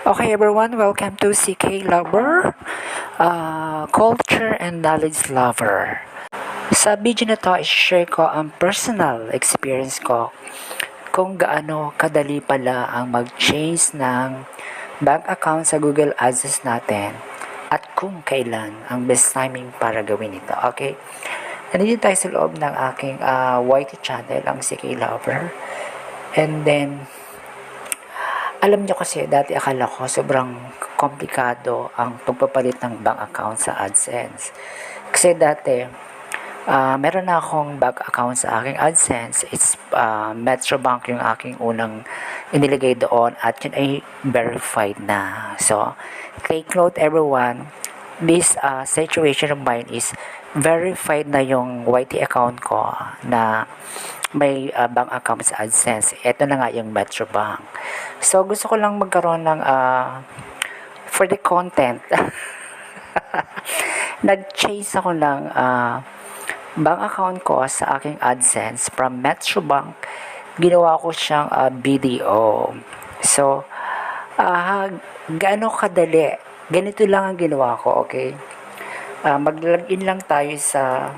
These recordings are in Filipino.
Okay everyone, welcome to CK Lover, Culture and Knowledge Lover. Sa video na to, i-share ko ang personal experience ko kung gaano kadali pala ang mag-change ng bank account sa Google AdSense natin at kung kailan ang best timing para gawin ito. Okay? Nandito tayo sa loob ng aking YT channel, ang CK Lover. And then, alam nyo kasi, dati akala ko sobrang komplikado ang pagpapalit ng bank account sa AdSense. Kasi dati, meron na akong bank account sa aking AdSense. It's Metrobank yung aking unang inilagay doon at yun ay verified na. So, take note everyone, this situation of mine is verified na yung YT account ko na may bank account sa AdSense. Ito na nga yung Metrobank. So, gusto ko lang magkaroon ng for the content. Nag-chase ako ng bank account ko sa aking AdSense from Metrobank. Ginawa ko siyang BDO. So, gaano kadali? Ganito lang ang ginawa ko, okay? Mag-login lang tayo sa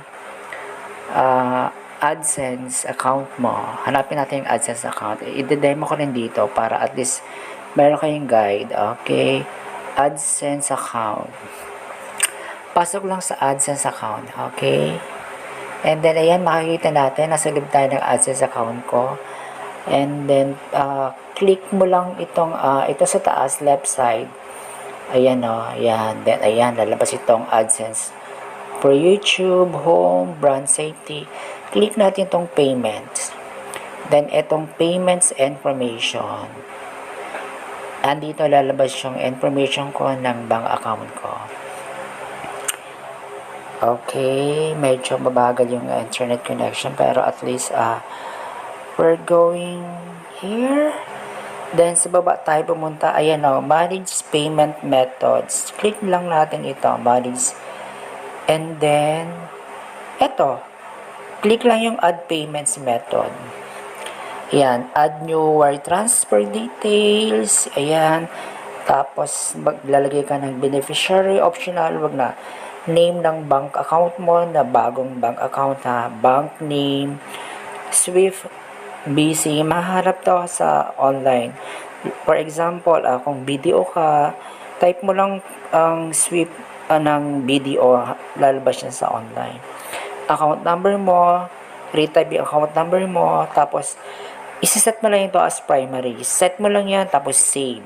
AdSense account mo. Hanapin natin yung AdSense account. I-demo ko rin dito para at least meron kayong guide. Okay? AdSense account. Pasok lang sa AdSense account. Okay? And then, ayan, makikita natin. Nasa loob tayo ng AdSense account ko. And then, click mo lang itong, ito sa taas, left side. Ayan, ayan. Then, ayan, lalabas itong AdSense. For YouTube, home, brand safety, click natin itong payments. Then, itong payments information. Andito lalabas yung information ko ng bank account ko. Okay, medyo mabagal yung internet connection pero at least we're going here. Then, sa baba tayo pumunta. Ayan manage payment methods. Click lang natin ito, manage. And then, eto, click lang yung add payments method. Ayan, add new wire transfer details. Ayan, tapos maglalagay ka ng beneficiary, optional, wag na. Name ng bank account mo na bagong bank account ha. Bank name, Swift, BC, maharap to sa online. For example, kung BDO ka, type mo lang ang Swift ng BDO, lalabas niya sa online. Account number mo, retype yung account number mo, tapos isiset mo lang ito as primary. Set mo lang yan, tapos save.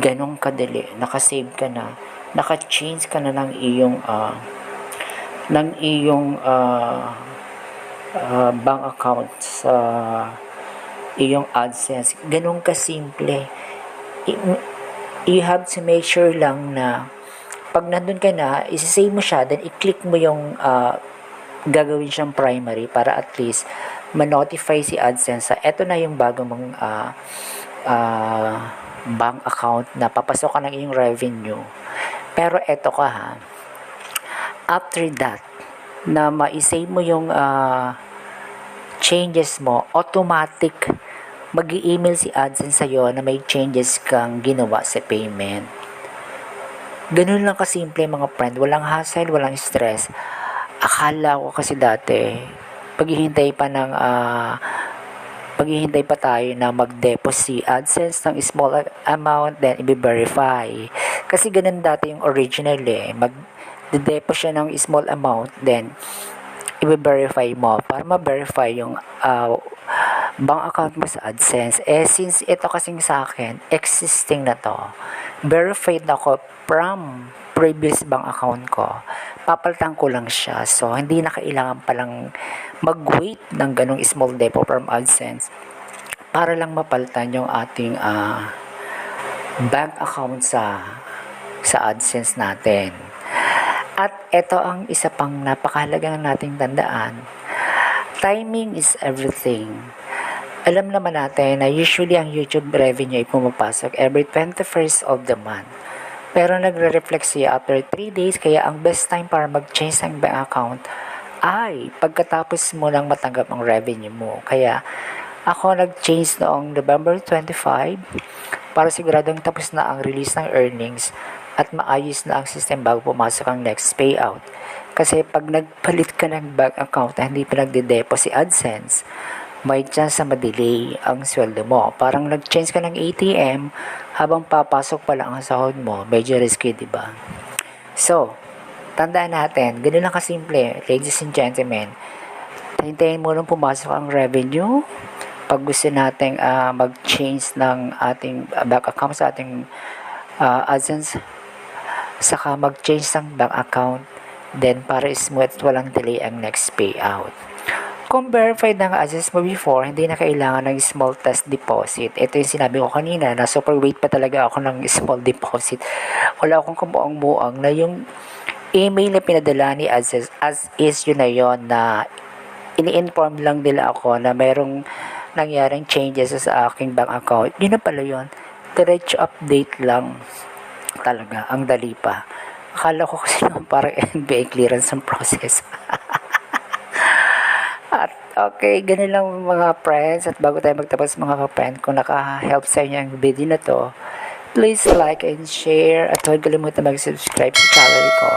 Ganong kadali. Nakasave ka na. Naka-change ka na ng iyong bank account sa iyong AdSense. Ganong kasimple. You have to make sure lang na pag nandun ka na, isi-save mo siya, then i-click mo yung gagawin siyang primary para at least ma-notify si AdSense sa eto na yung bago mong bank account na papasok ka ng iyong revenue. Pero eto ka ha, after that, na ma-save mo yung changes mo, automatic mag-i-email si AdSense sa'yo na may changes kang ginawa sa payment. Ganun lang kasimple mga friend. Walang hassle, walang stress. Akala ko kasi dati, paghihintay pa tayo na mag-deposit si AdSense ng small amount, then i-verify. Kasi ganun dati yung original mag-deposit siya ng small amount, then i-verify mo para ma-verify yung bank account mo sa AdSense. Since ito kasing sa akin, existing na to, verified na ko from previous bank account ko, papalitan ko lang siya. So, hindi na kailangan palang mag-wait ng ganong small depo from AdSense para lang mapalitan yung ating bank account sa AdSense natin. At ito ang isa pang napakahalaga nating tandaan. Timing is everything. Alam naman natin na usually ang YouTube revenue ay pumapasok every 21st of the month. Pero nagre-reflect siya after 3 days, kaya ang best time para mag-change ng bank account ay pagkatapos mo lang matanggap ang revenue mo. Kaya Ako nag-change noong November 25 para siguradong tapos na ang release ng earnings at maayos na ang system bago pumasok ang next payout. Kasi pag nagpalit ka ng bank account na hindi pinagde-depo si AdSense, may chance na ma-delay ang sweldo mo. Parang nag-change ka ng ATM habang papasok pa lang ang sahod mo. Medyo risky, di ba? So, tandaan natin, ganun lang kasimple, ladies and gentlemen. Hintayin mo nung pumasok ang revenue. Pag gusto nating mag-change ng ating bank account sa ating AdSense, saka mag-change ng bank account, then para smooth at walang delay ang next payout. Kung verified ng AdSense mo before, hindi na kailangan ng small test deposit. Ito yung sinabi ko kanina, na super weight pa talaga ako ng small deposit. Wala akong kamuang-muang na yung email na pinadala ni AdSense as is yun na yun, na ini-inform lang nila ako na merong nangyaring changes sa aking bank account. Yun na pala yun. Diretso update lang. Talaga, ang dali pa. Akala ko kasi naman parang NBA clearance ang process. At okay, ganun lang mga friends. At bago tayo magtapos mga ka-friend, kung naka-help sa inyo ang video na to, please like and share at huwag kalimutan mag-subscribe sa channel ko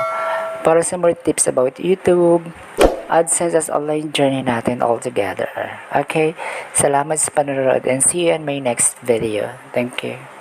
para sa more tips about YouTube, AdSense as online journey natin all together. Okay? Salamat sa panonood and see you in my next video. Thank you.